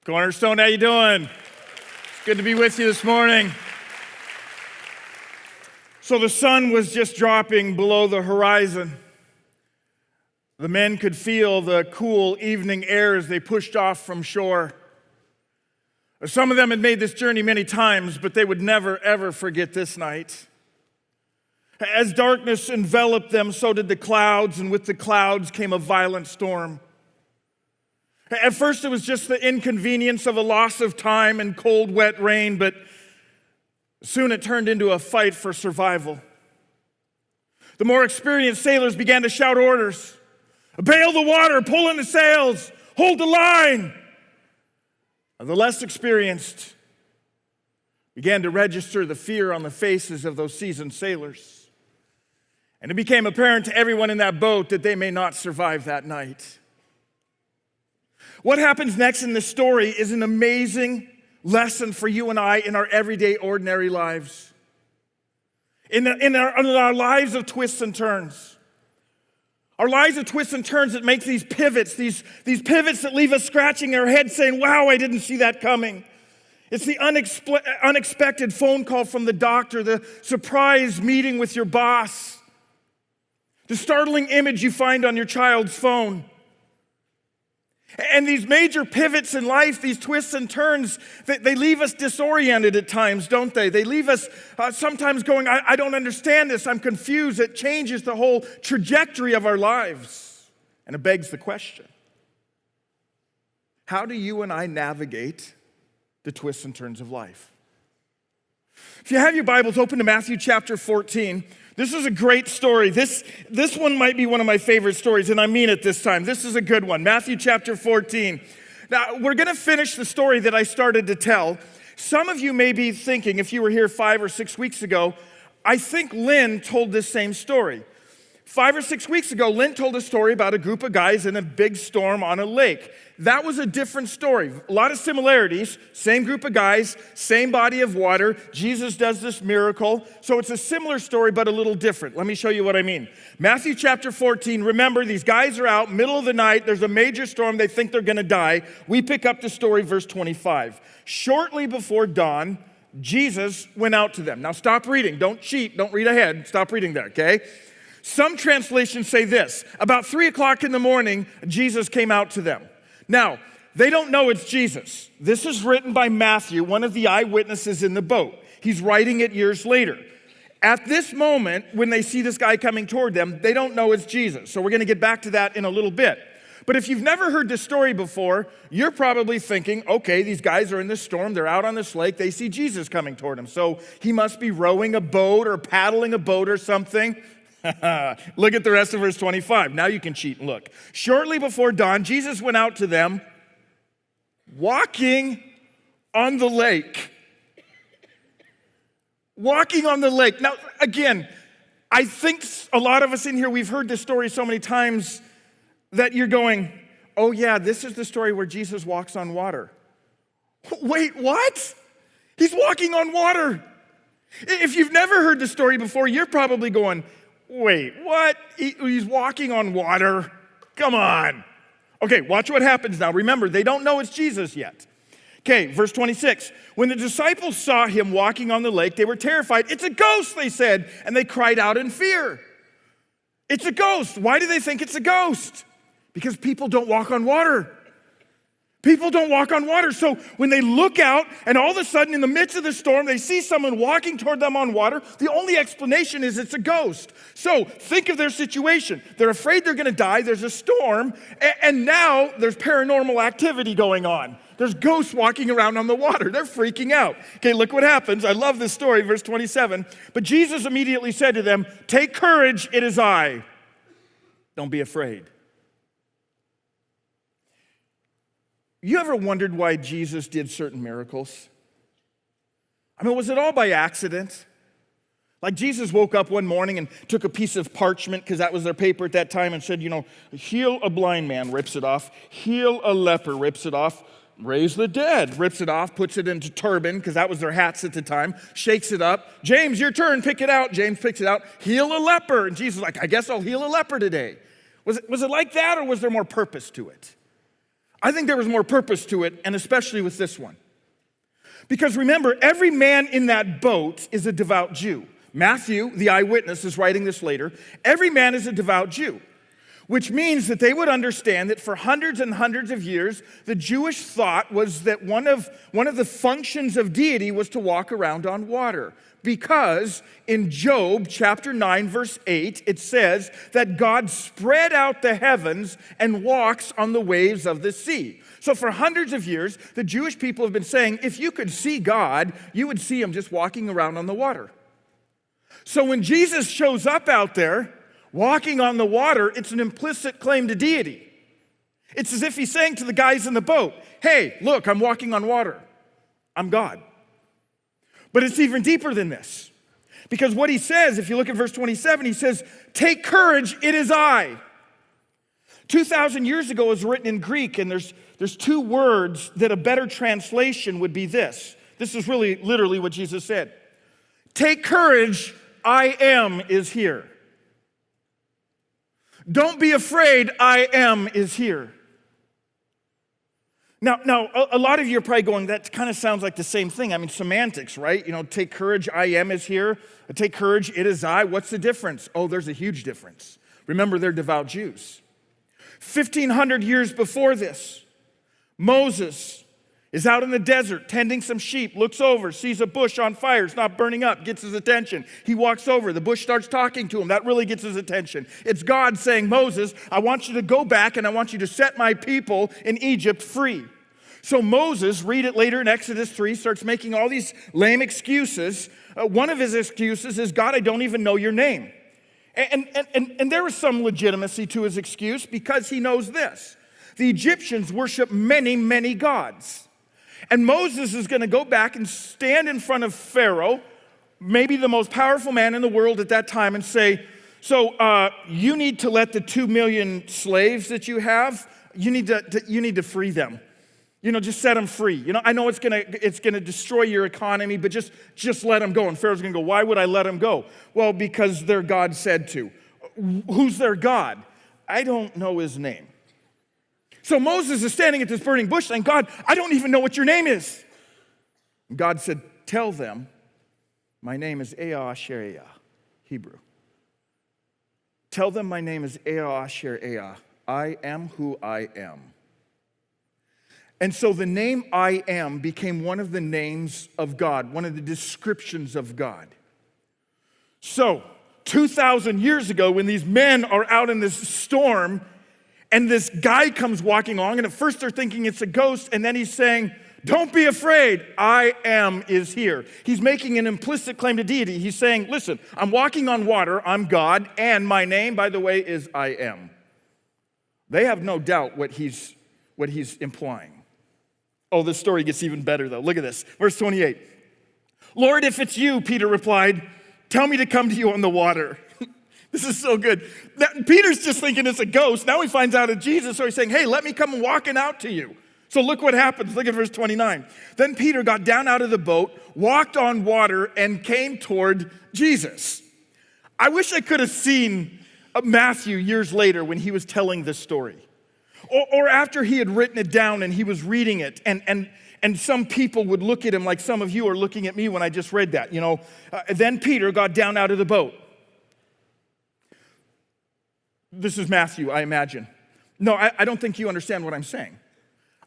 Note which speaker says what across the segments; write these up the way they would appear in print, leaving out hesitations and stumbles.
Speaker 1: Cornerstone, how you doing? It's good to be with you this morning. So the sun was just dropping below the horizon. The men could feel the cool evening air as they pushed off from shore. Some of them had made this journey many times, but they would never, ever forget this night. As darkness enveloped them, so did the clouds, and with the clouds came a violent storm. At first, it was just the inconvenience of a loss of time and cold, wet rain, but soon it turned into a fight for survival. The more experienced sailors began to shout orders. Bail the water, pull in the sails, hold the line. The less experienced began to register the fear on the faces of those seasoned sailors. And it became apparent to everyone in that boat that they may not survive that night. What happens next in this story is an amazing lesson for you and I in our everyday, ordinary lives. In our lives of twists and turns. Our lives of twists and turns that make these pivots, these pivots that leave us scratching our head saying, wow, I didn't see that coming. It's the unexpected phone call from the doctor, the surprise meeting with your boss, the startling image you find on your child's phone. And these major pivots in life, these twists and turns, they leave us disoriented at times, don't they? They leave us sometimes going, I don't understand this, I'm confused. It changes the whole trajectory of our lives. And it begs the question, how do you and I navigate the twists and turns of life? If you have your Bibles, open to Matthew chapter 14. This is a great story. This one might be one of my favorite stories, and I mean it this time. This is a good one. Matthew chapter 14. Now, we're going to finish the story that I started to tell. Some of you may be thinking, if you were here 5 or 6 weeks ago, I think Lynn told this same story. 5 or 6 weeks ago, Lynn told a story about a group of guys in a big storm on a lake. That was a different story. A lot of similarities. Same group of guys, same body of water. Jesus does this miracle. So it's a similar story, but a little different. Let me show you what I mean. Matthew chapter 14. Remember, these guys are out, middle of the night. There's a major storm. They think they're going to die. We pick up the story, verse 25. Shortly before dawn, Jesus went out to them. Now stop reading. Don't cheat. Don't read ahead. Stop reading there, okay? Some translations say this. About 3 o'clock in the morning, Jesus came out to them. Now, they don't know it's Jesus. This is written by Matthew, one of the eyewitnesses in the boat. He's writing it years later. At this moment, when they see this guy coming toward them, they don't know it's Jesus. So we're going to get back to that in a little bit. But if you've never heard this story before, you're probably thinking, okay, these guys are in this storm. They're out on this lake. They see Jesus coming toward them. So he must be rowing a boat or paddling a boat or something. Look at the rest of verse 25. Now you can cheat and look. Shortly before dawn, Jesus went out to them walking on the lake. Walking on the lake. Now, again, I think a lot of us in here, we've heard this story so many times that you're going, oh yeah, this is the story where Jesus walks on water. Wait, what? He's walking on water. If you've never heard the story before, you're probably going, wait, what? He's walking on water? Come on. Okay, watch what happens now. Remember, they don't know it's Jesus yet. Okay, verse 26. When the disciples saw him walking on the lake, they were terrified. It's a ghost, they said, and they cried out in fear. It's a ghost. Why do they think it's a ghost? Because people don't walk on water. People don't walk on water. So when they look out and all of a sudden in the midst of the storm, they see someone walking toward them on water, the only explanation is it's a ghost. So think of their situation. They're afraid they're going to die. There's a storm. And now there's paranormal activity going on. There's ghosts walking around on the water. They're freaking out. Okay, look what happens. I love this story, verse 27. But Jesus immediately said to them, take courage, it is I. Don't be afraid. You ever wondered why Jesus did certain miracles? I mean, was it all by accident? Like Jesus woke up one morning and took a piece of parchment, because that was their paper at that time, and said, heal a blind man, rips it off. Heal a leper, rips it off. Raise the dead, rips it off, puts it into turban, because that was their hats at the time, shakes it up. James, your turn, pick it out. James picks it out. Heal a leper. And Jesus is like, I guess I'll heal a leper today. Was it like that, or was there more purpose to it? I think there was more purpose to it, and especially with this one. Because remember, every man in that boat is a devout Jew. Matthew, the eyewitness, is writing this later. Every man is a devout Jew, which means that they would understand that for hundreds and hundreds of years, the Jewish thought was that one of the functions of deity was to walk around on water. Because in Job chapter 9, verse 8, it says that God spread out the heavens and walks on the waves of the sea. So for hundreds of years, the Jewish people have been saying, if you could see God, you would see him just walking around on the water. So when Jesus shows up out there, walking on the water, it's an implicit claim to deity. It's as if he's saying to the guys in the boat, hey, look, I'm walking on water. I'm God. But it's even deeper than this. Because what he says, if you look at verse 27, he says, take courage, it is I. 2,000 years ago it was written in Greek, and there's two words that a better translation would be this. This is really literally what Jesus said. Take courage, I am is here. Don't be afraid, I am is here. Now, a lot of you are probably going, that kind of sounds like the same thing. I mean, semantics, right? You know, take courage, I am is here. Take courage, it is I. What's the difference? Oh, there's a huge difference. Remember, they're devout Jews. 1,500 years before this, Moses is out in the desert tending some sheep, looks over, sees a bush on fire, it's not burning up, gets his attention. He walks over, the bush starts talking to him, that really gets his attention. It's God saying, Moses, I want you to go back and I want you to set my people in Egypt free. So Moses, read it later in Exodus 3, starts making all these lame excuses. One of his excuses is, God, I don't even know your name. And there was some legitimacy to his excuse because he knows this. The Egyptians worship many, many gods. And Moses is going to go back and stand in front of Pharaoh, maybe the most powerful man in the world at that time, and say, so you need to let the 2 million slaves that you have, you need to free them. You know, just set them free. You know, I know it's gonna destroy your economy, but just let them go. And Pharaoh's gonna go, why would I let them go? Well, because their God said to. Who's their God? I don't know his name. So Moses is standing at this burning bush saying, God, I don't even know what your name is. And God said, tell them, my name is Ea Asher Ea, Hebrew. Tell them my name is Ea Asher Ea. I am who I am. And so the name I am became one of the names of God, one of the descriptions of God. So 2,000 years ago, when these men are out in this storm, and this guy comes walking along, and at first they're thinking it's a ghost, and then he's saying, don't be afraid, I am is here. He's making an implicit claim to deity. He's saying, listen, I'm walking on water, I'm God, and my name, by the way, is I am. They have no doubt what he's implying. Oh, this story gets even better, though. Look at this. Verse 28. Lord, if it's you, Peter replied, tell me to come to you on the water. This is so good. Now, Peter's just thinking it's a ghost. Now he finds out it's Jesus, so he's saying, hey, let me come walking out to you. So look what happens. Look at verse 29. Then Peter got down out of the boat, walked on water, and came toward Jesus. I wish I could have seen Matthew years later when he was telling this story. Or after he had written it down and he was reading it, and some people would look at him like some of you are looking at me when I just read that, you know. Then Peter got down out of the boat. This is Matthew, I imagine. No, I don't think you understand what I'm saying.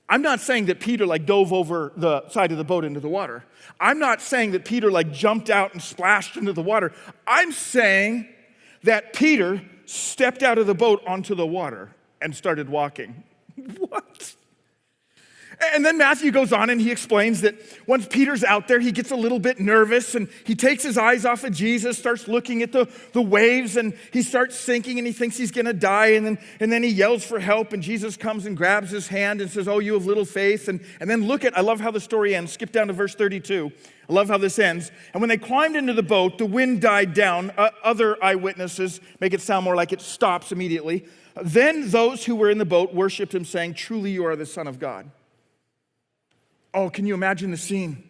Speaker 1: I'm not saying that Peter dove over the side of the boat into the water. I'm not saying that Peter jumped out and splashed into the water. I'm saying that Peter stepped out of the boat onto the water and started walking. What? And then Matthew goes on and he explains that once Peter's out there, he gets a little bit nervous and he takes his eyes off of Jesus, starts looking at the waves, and he starts sinking and he thinks he's gonna die, and then he yells for help, and Jesus comes and grabs his hand and says, oh, you have little faith. And then I love how the story ends. Skip down to verse 32. I love how this ends. And when they climbed into the boat, the wind died down. Other eyewitnesses make it sound more like it stops immediately. Then those who were in the boat worshiped him, saying, truly you are the Son of God. Oh, can you imagine the scene?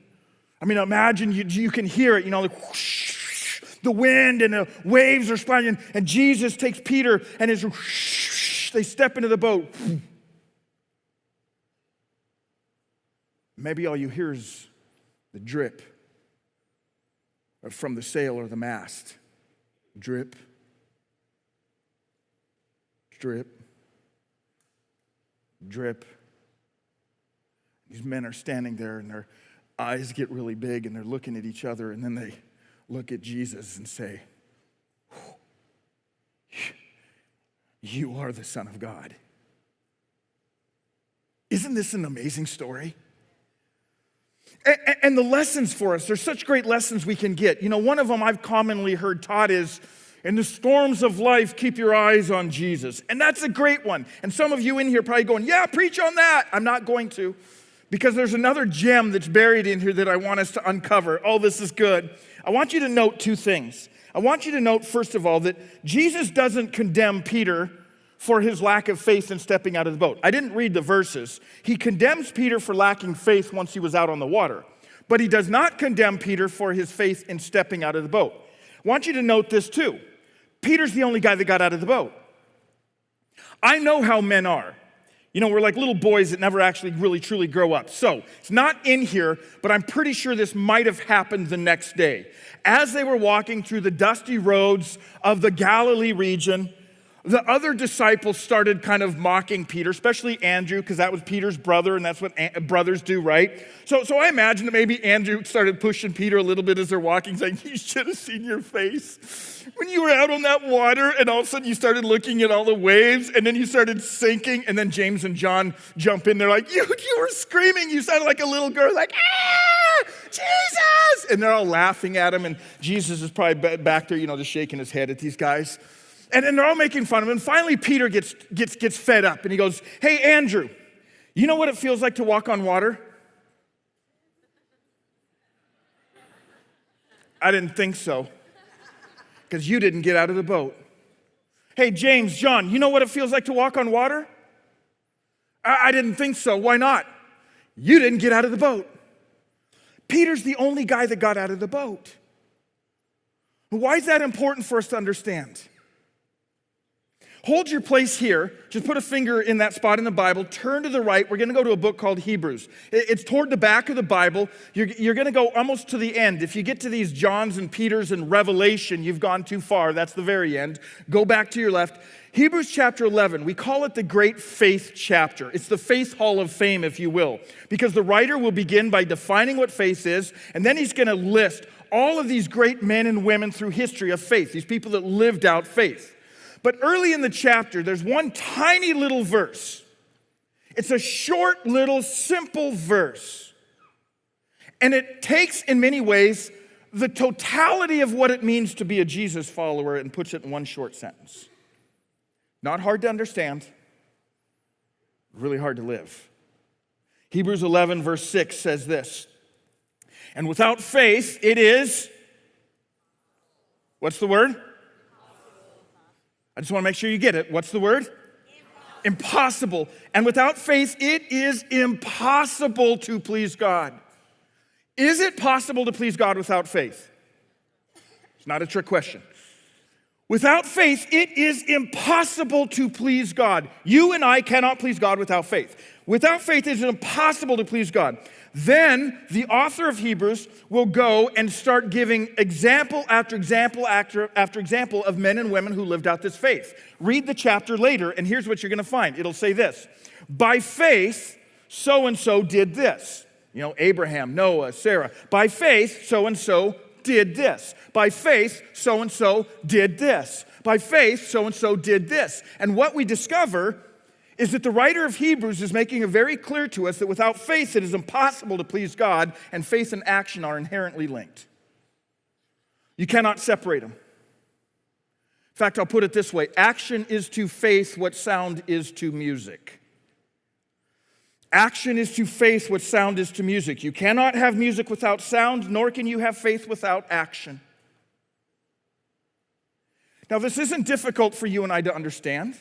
Speaker 1: I mean, imagine you can hear it, whoosh, the wind and the waves are splashing, and Jesus takes Peter and they step into the boat. Maybe all you hear is the drip from the sail or the mast. Drip, drip, drip. These men are standing there and their eyes get really big and they're looking at each other, and then they look at Jesus and say, "You are the Son of God." Isn't this an amazing story? And the lessons for us, there's such great lessons we can get. One of them I've commonly heard taught is, in the storms of life, keep your eyes on Jesus. And that's a great one. And some of you in here probably going, yeah, preach on that. I'm not going to, because there's another gem that's buried in here that I want us to uncover. Oh, this is good. I want you to note two things. I want you to note, first of all, that Jesus doesn't condemn Peter for his lack of faith in stepping out of the boat. I didn't read the verses. He condemns Peter for lacking faith once he was out on the water, but he does not condemn Peter for his faith in stepping out of the boat. I want you to note this too. Peter's the only guy that got out of the boat. I know how men are. We're like little boys that never actually really truly grow up. So it's not in here, but I'm pretty sure this might have happened the next day. As they were walking through the dusty roads of the Galilee region, the other disciples started kind of mocking Peter, especially Andrew, because that was Peter's brother, and that's what brothers do, right? So I imagine that maybe Andrew started pushing Peter a little bit as they're walking, saying, "You should have seen your face when you were out on that water, and all of a sudden you started looking at all the waves, and then you started sinking," and then James and John jump in. They're like, you were screaming. You sounded like a little girl, like, "Ah, Jesus!" And they're all laughing at him, and Jesus is probably back there, just shaking his head at these guys. And they're all making fun of him. And finally, Peter gets fed up, and he goes, "Hey, Andrew, you know what it feels like to walk on water?" "I didn't think so, because you didn't get out of the boat." "Hey, James, John, you know what it feels like to walk on water?" I didn't think so. Why not?" "You didn't get out of the boat." Peter's the only guy that got out of the boat. Why is that important for us to understand? Hold your place here. Just put a finger in that spot in the Bible. Turn to the right. We're going to go to a book called Hebrews. It's toward the back of the Bible. You're going to go almost to the end. If you get to these Johns and Peters and Revelation, you've gone too far. That's the very end. Go back to your left. Hebrews chapter 11, we call it the Great Faith chapter. It's the Faith Hall of Fame, if you will, because the writer will begin by defining what faith is, and then he's going to list all of these great men and women through history of faith, these people that lived out faith. But early in the chapter, there's one tiny little verse. It's a short, little, simple verse. And it takes, in many ways, the totality of what it means to be a Jesus follower and puts it in one short sentence. Not hard to understand, really hard to live. Hebrews 11, verse 6 says this, "And without faith, it is," what's the word? I just want to make sure you get it. What's the word? Impossible. And without faith, it is impossible to please God. Is it possible to please God without faith? It's not a trick question. Without faith, it is impossible to please God. You and I cannot please God without faith. Without faith, it is impossible to please God. Then the author of Hebrews will go and start giving example after example after example of men and women who lived out this faith. Read the chapter later, and here's what you're going to find. It'll say this: by faith, so-and-so did this. Abraham, Noah, Sarah. By faith, so-and-so did this. By faith, so-and-so did this. By faith, so-and-so did this. And what we discover is that the writer of Hebrews is making it very clear to us that without faith, it is impossible to please God, and faith and action are inherently linked. You cannot separate them. In fact, I'll put it this way: action is to faith what sound is to music. Action is to faith what sound is to music. You cannot have music without sound, nor can you have faith without action. Now, this isn't difficult for you and I to understand.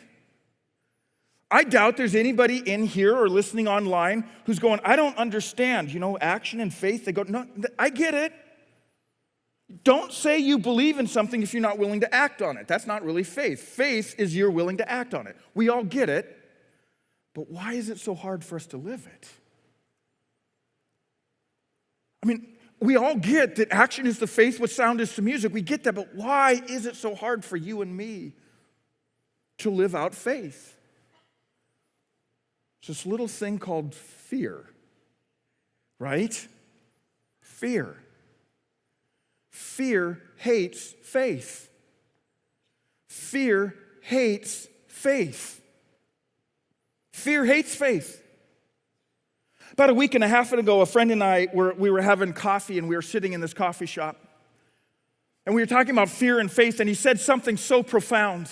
Speaker 1: I doubt there's anybody in here or listening online who's going, "I don't understand, action and faith." They go, "No, I get it." Don't say you believe in something if you're not willing to act on it. That's not really faith. Faith is you're willing to act on it. We all get it. But why is it so hard for us to live it? I mean, we all get that action is to faith what sound is to music. We get that, but why is it so hard for you and me to live out faith? It's this little thing called fear, right? Fear. Fear hates faith. Fear hates faith. Fear hates faith. About a week and a half ago, a friend and I we were having coffee, and we were sitting in this coffee shop. And we were talking about fear and faith, and he said something so profound.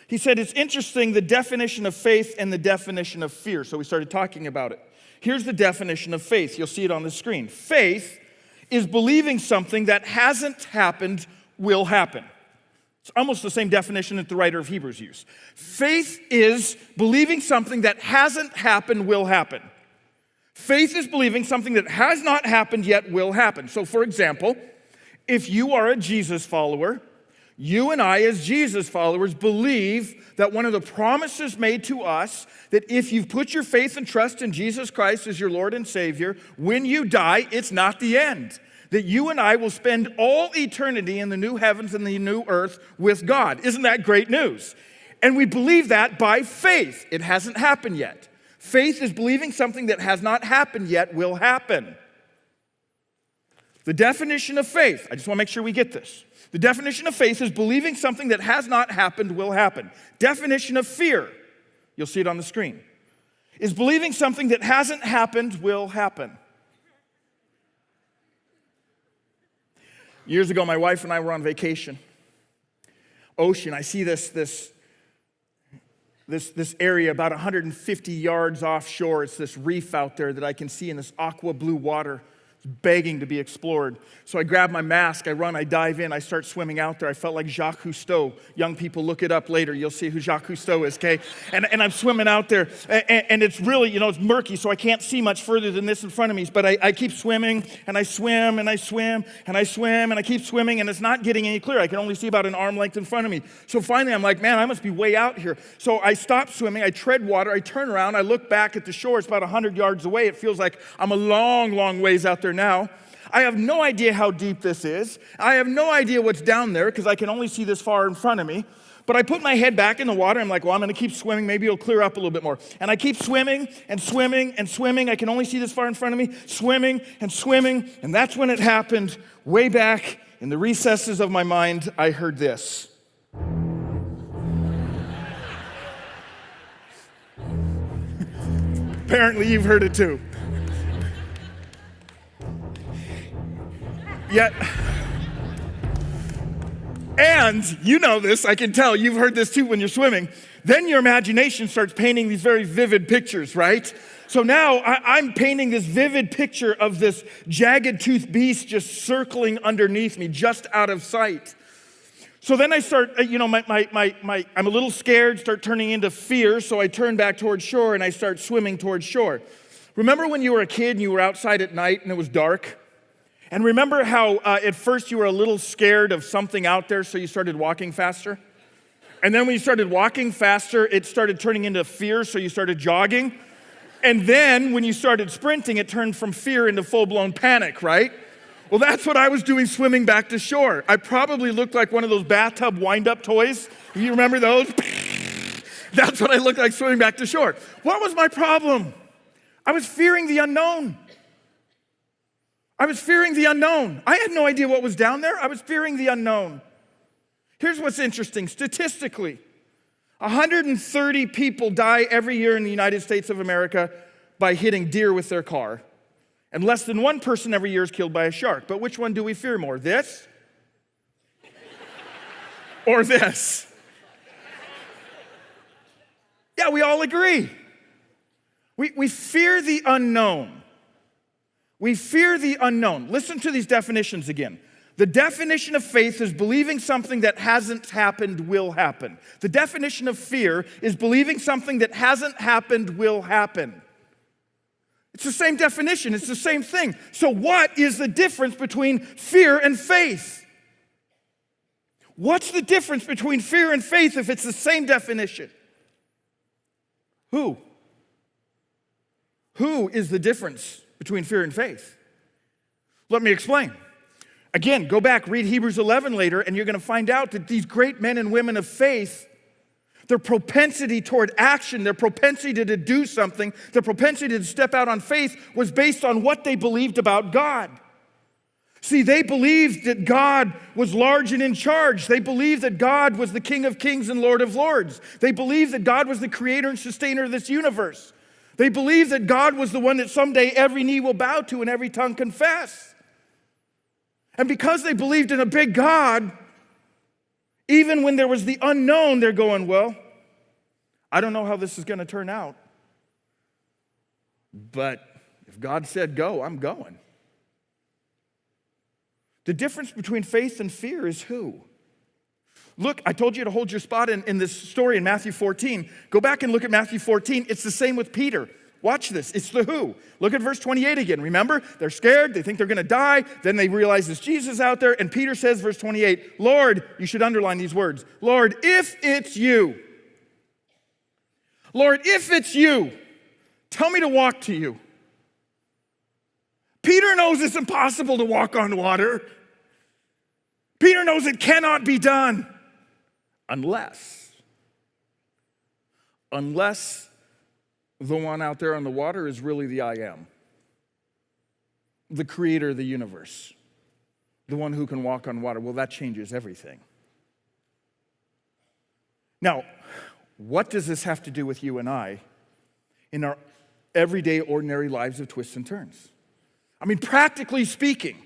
Speaker 1: He said, it's interesting, the definition of faith and the definition of fear. So we started talking about it. Here's the definition of faith. You'll see it on the screen. Faith is believing something that hasn't happened will happen. It's almost the same definition that the writer of Hebrews used. Faith is believing something that hasn't happened will happen. Faith is believing something that has not happened yet will happen. So for example, if you are a Jesus follower, you and I as Jesus followers believe that one of the promises made to us, that if you've put your faith and trust in Jesus Christ as your Lord and Savior, when you die, it's not the end. That you and I will spend all eternity in the new heavens and the new earth with God. Isn't that great news? And we believe that by faith. It hasn't happened yet. Faith is believing something that has not happened yet will happen. The definition of faith, I just want to make sure we get this. The definition of faith is believing something that has not happened will happen. Definition of fear, you'll see it on the screen, is believing something that hasn't happened will happen. Years ago, my wife and I were on vacation. Ocean, I see this area about 150 yards offshore. It's this reef out there that I can see in this aqua blue water. Begging to be explored. So I grab my mask, I run, I dive in, I start swimming out there. I felt like Jacques Cousteau. Young people, look it up later. You'll see who Jacques Cousteau is, okay? And I'm swimming out there, and it's really, it's murky, so I can't see much further than this in front of me. But I keep swimming, and I swim, and I swim, and I swim, and I keep swimming, and it's not getting any clearer. I can only see about an arm length in front of me. So finally, I'm like, man, I must be way out here. So I stop swimming, I tread water, I turn around, I look back at the shore. It's about 100 yards away. It feels like I'm a long, long ways out there now. I have no idea how deep this is. I have no idea what's down there because I can only see this far in front of me. But I put my head back in the water. I'm like, well, I'm going to keep swimming. Maybe it'll clear up a little bit more. And I keep swimming and swimming and swimming. I can only see this far in front of me. Swimming and swimming. And that's when it happened. Way back in the recesses of my mind, I heard this. Apparently, you've heard it too. Yet, and you know this, I can tell, you've heard this too when you're swimming, then your imagination starts painting these very vivid pictures, right? So now I'm painting this vivid picture of this jagged tooth beast just circling underneath me, just out of sight. So then I start, I'm a little scared, start turning into fear, so I turn back towards shore and I start swimming towards shore. Remember when you were a kid and you were outside at night and it was dark? And remember how at first you were a little scared of something out there, so you started walking faster? And then when you started walking faster, it started turning into fear, so you started jogging. And then when you started sprinting, it turned from fear into full-blown panic, right? Well, that's what I was doing swimming back to shore. I probably looked like one of those bathtub wind-up toys. You remember those? That's what I looked like swimming back to shore. What was my problem? I was fearing the unknown. I was fearing the unknown. I had no idea what was down there. I was fearing the unknown. Here's what's interesting. Statistically, 130 people die every year in the United States of America by hitting deer with their car. And less than one person every year is killed by a shark. But which one do we fear more? This? Or this? Yeah, we all agree. We fear the unknown. We fear the unknown. Listen to these definitions again. The definition of faith is believing something that hasn't happened will happen. The definition of fear is believing something that hasn't happened will happen. It's the same definition. It's the same thing. So what is the difference between fear and faith? What's the difference between fear and faith if it's the same definition? Who is the difference between fear and faith? Let me explain. Again, go back, read Hebrews 11 later, and you're going to find out that these great men and women of faith, their propensity toward action, their propensity to do something, their propensity to step out on faith was based on what they believed about God. See, they believed that God was large and in charge. They believed that God was the King of Kings and Lord of Lords. They believed that God was the creator and sustainer of this universe. They believed that God was the one that someday every knee will bow to and every tongue confess. And because they believed in a big God, even when there was the unknown, they're going, well, I don't know how this is going to turn out. But if God said go, I'm going. The difference between faith and fear is who? Look, I told you to hold your spot in this story in Matthew 14. Go back and look at Matthew 14. It's the same with Peter. Watch this. It's the who. Look at verse 28 again. Remember, they're scared. They think they're going to die. Then they realize it's Jesus out there. And Peter says, verse 28, Lord, you should underline these words. Lord, if it's you. Lord, if it's you, tell me to walk to you. Peter knows it's impossible to walk on water. Peter knows it cannot be done unless the one out there on the water is really the I am, the creator of the universe, the one who can walk on water. Well, that changes everything. Now, what does this have to do with you and I in our everyday, ordinary lives of twists and turns? I mean, practically speaking,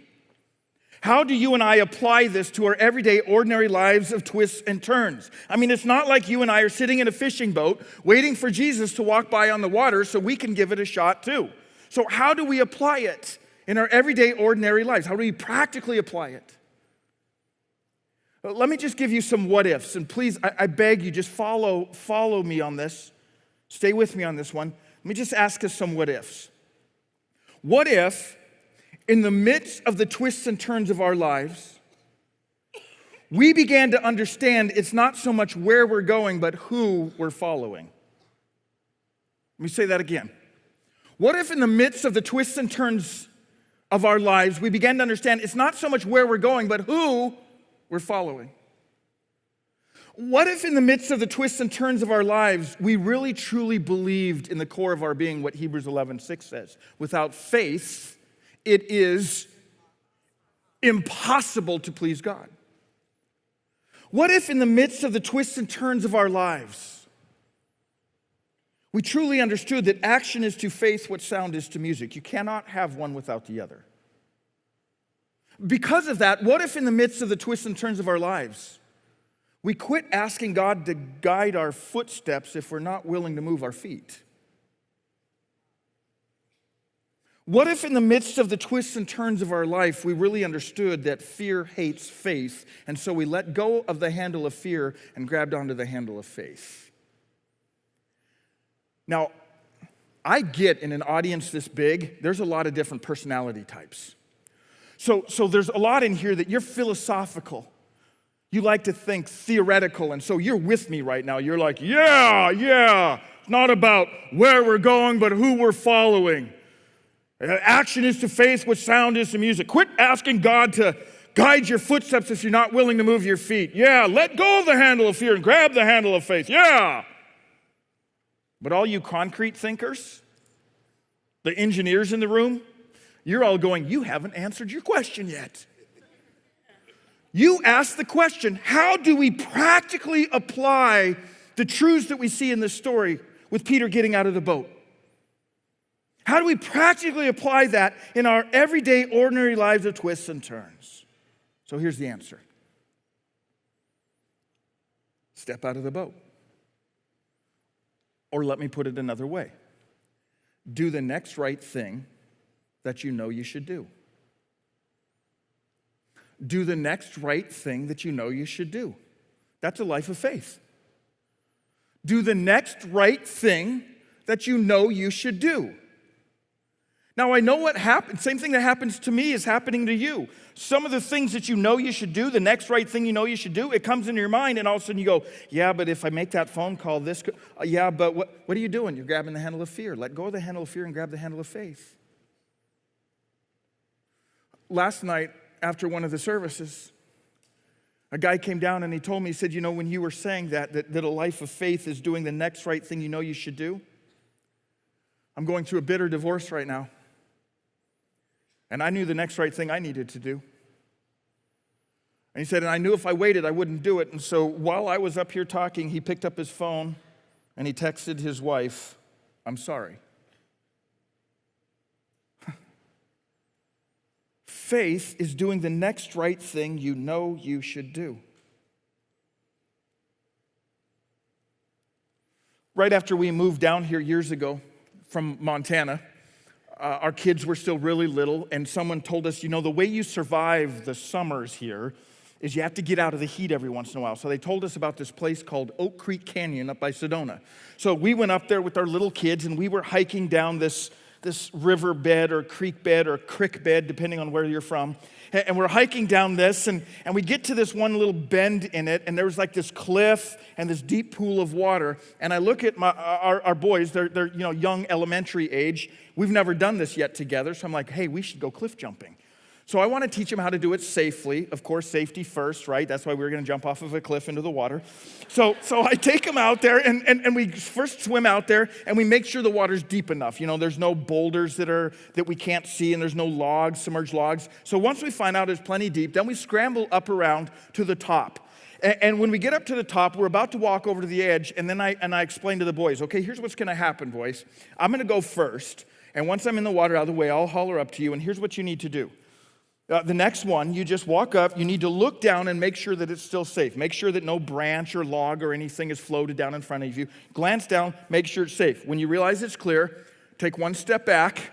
Speaker 1: how do you and I apply this to our everyday, ordinary lives of twists and turns? I mean, it's not like you and I are sitting in a fishing boat waiting for Jesus to walk by on the water so we can give it a shot too. So how do we apply it in our everyday, ordinary lives? How do we practically apply it? Let me just give you some what ifs, and please, I beg you, just follow me on this. Stay with me on this one. Let me just ask us some what ifs. What if, in the midst of the twists and turns of our lives, we began to understand it's not so much where we're going, but who we're following? Let me say that again. What if in the midst of the twists and turns of our lives, we began to understand it's not so much where we're going, but who we're following? What if in the midst of the twists and turns of our lives, we really truly believed in the core of our being what Hebrews 11:6 says? Without faith, it is impossible to please God. What if in the midst of the twists and turns of our lives, we truly understood that action is to faith what sound is to music? You cannot have one without the other. Because of that, what if in the midst of the twists and turns of our lives, we quit asking God to guide our footsteps if we're not willing to move our feet? What if in the midst of the twists and turns of our life, we really understood that fear hates faith, and so we let go of the handle of fear and grabbed onto the handle of faith? Now, I get in an audience this big, there's a lot of different personality types. So there's a lot in here that you're philosophical. You like to think theoretical, and so you're with me right now. You're like, yeah. It's not about where we're going, but who we're following. Action is to faith what sound is to music. Quit asking God to guide your footsteps if you're not willing to move your feet. Yeah, let go of the handle of fear and grab the handle of faith. Yeah. But all you concrete thinkers, the engineers in the room, you're all going, you haven't answered your question yet. You asked the question, how do we practically apply the truths that we see in this story with Peter getting out of the boat? How do we practically apply that in our everyday, ordinary lives of twists and turns? So here's the answer. Step out of the boat. Or let me put it another way. Do the next right thing that you know you should do. Do the next right thing that you know you should do. That's a life of faith. Do the next right thing that you know you should do. Now, I know what happens. Same thing that happens to me is happening to you. Some of the things that you know you should do, the next right thing you know you should do, it comes into your mind, and all of a sudden you go, yeah, but if I make that phone call, yeah, but what are you doing? You're grabbing the handle of fear. Let go of the handle of fear and grab the handle of faith. Last night, after one of the services, a guy came down and he told me, he said, when you were saying that a life of faith is doing the next right thing you know you should do, I'm going through a bitter divorce right now. And I knew the next right thing I needed to do. And he said, and I knew if I waited, I wouldn't do it. And so while I was up here talking, he picked up his phone and he texted his wife, "I'm sorry." Faith is doing the next right thing you know you should do. Right after we moved down here years ago from Montana, our kids were still really little, and someone told us, the way you survive the summers here is you have to get out of the heat every once in a while. So they told us about this place called Oak Creek Canyon up by Sedona. So we went up there with our little kids, and we were hiking down this river bed or creek bed or crick bed, depending on where you're from. And we're hiking down this, and we get to this one little bend in it, and there's like this cliff and this deep pool of water. And I look at our boys, they're young elementary age. We've never done this yet together, so I'm like, hey, we should go cliff jumping. So I want to teach them how to do it safely. Of course, safety first, right? That's why we were going to jump off of a cliff into the water. So I take them out there, and we first swim out there, and we make sure the water's deep enough. There's no boulders that we can't see, and there's no logs, submerged logs. So once we find out it's plenty deep, then we scramble up around to the top. And when we get up to the top, we're about to walk over to the edge, and then I explain to the boys, okay, here's what's going to happen, boys. I'm going to go first, and once I'm in the water out of the way, I'll holler up to you, and here's what you need to do. The next one, you just walk up, you need to look down and make sure that it's still safe. Make sure that no branch or log or anything is floated down in front of you. Glance down, make sure it's safe. When you realize it's clear, take one step back,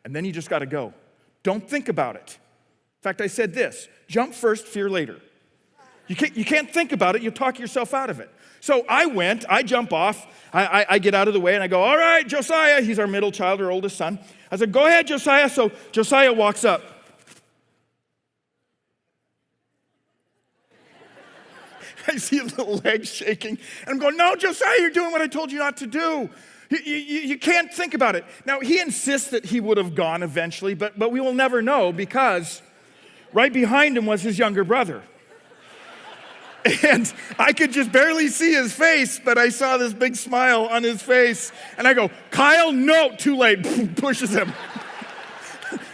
Speaker 1: and then you just got to go. Don't think about it. In fact, I said this, jump first, fear later. You can't think about it, you'll talk yourself out of it. So I jump off, I get out of the way, and I go, all right, Josiah, he's our middle child, our oldest son. I said, go ahead, Josiah. So Josiah walks up. I see his little legs shaking, and I'm going, no, Josiah, you're doing what I told you not to do. You can't think about it. Now, he insists that he would have gone eventually, but we will never know because right behind him was his younger brother. And I could just barely see his face, but I saw this big smile on his face. And I go, Kyle, no, too late, pushes him.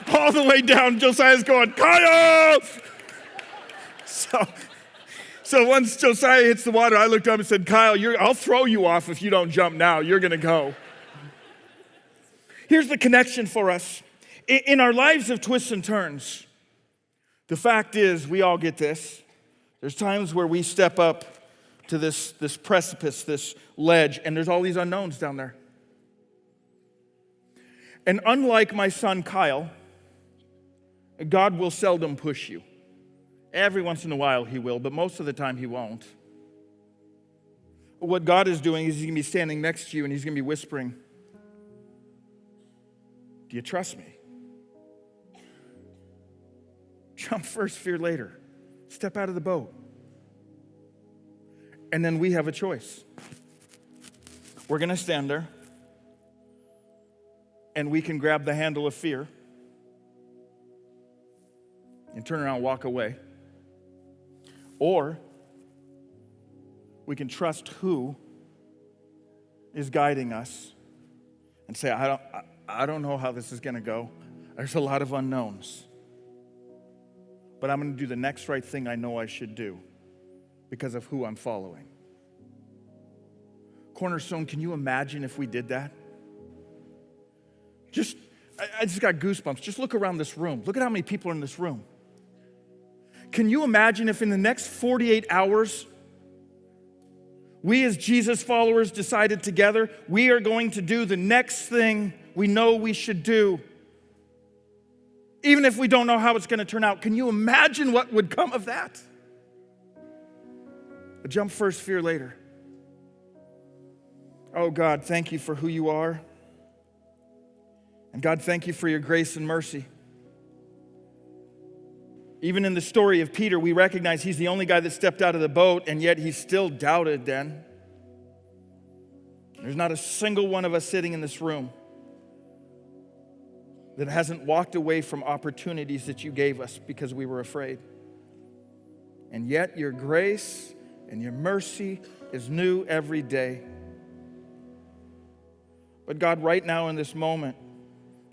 Speaker 1: All the way down, Josiah's going, Kyle! So once Josiah hits the water, I looked up and said, Kyle, I'll throw you off if you don't jump now. You're going to go. Here's the connection for us. In our lives of twists and turns, the fact is we all get this. There's times where we step up to this precipice, this ledge, and there's all these unknowns down there. And unlike my son Kyle, God will seldom push you. Every once in a while he will, but most of the time he won't. What God is doing is he's going to be standing next to you and he's going to be whispering, do you trust me? Jump first, fear later. Step out of the boat. And then we have a choice. We're going to stand there and we can grab the handle of fear and turn around and walk away. Or we can trust who is guiding us and say, I don't know how this is going to go. There's a lot of unknowns. But I'm going to do the next right thing I know I should do because of who I'm following. Cornerstone, can you imagine if we did that? I just got goosebumps. Just look around this room. Look at how many people are in this room. Can you imagine if in the next 48 hours, we as Jesus followers decided together, we are going to do the next thing we know we should do, even if we don't know how it's going to turn out? Can you imagine what would come of that? A jump first, fear later. Oh God, thank you for who you are. And God, thank you for your grace and mercy. Even in the story of Peter, we recognize he's the only guy that stepped out of the boat, and yet he still doubted then. There's not a single one of us sitting in this room that hasn't walked away from opportunities that you gave us because we were afraid. And yet your grace and your mercy is new every day. But God, right now in this moment,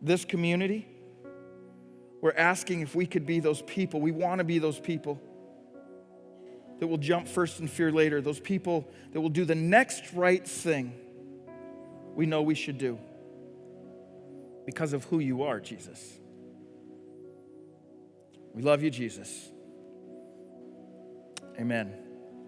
Speaker 1: this community, we're asking if we could be those people. We want to be those people that will jump first and fear later, those people that will do the next right thing we know we should do because of who you are, Jesus. We love you, Jesus. Amen.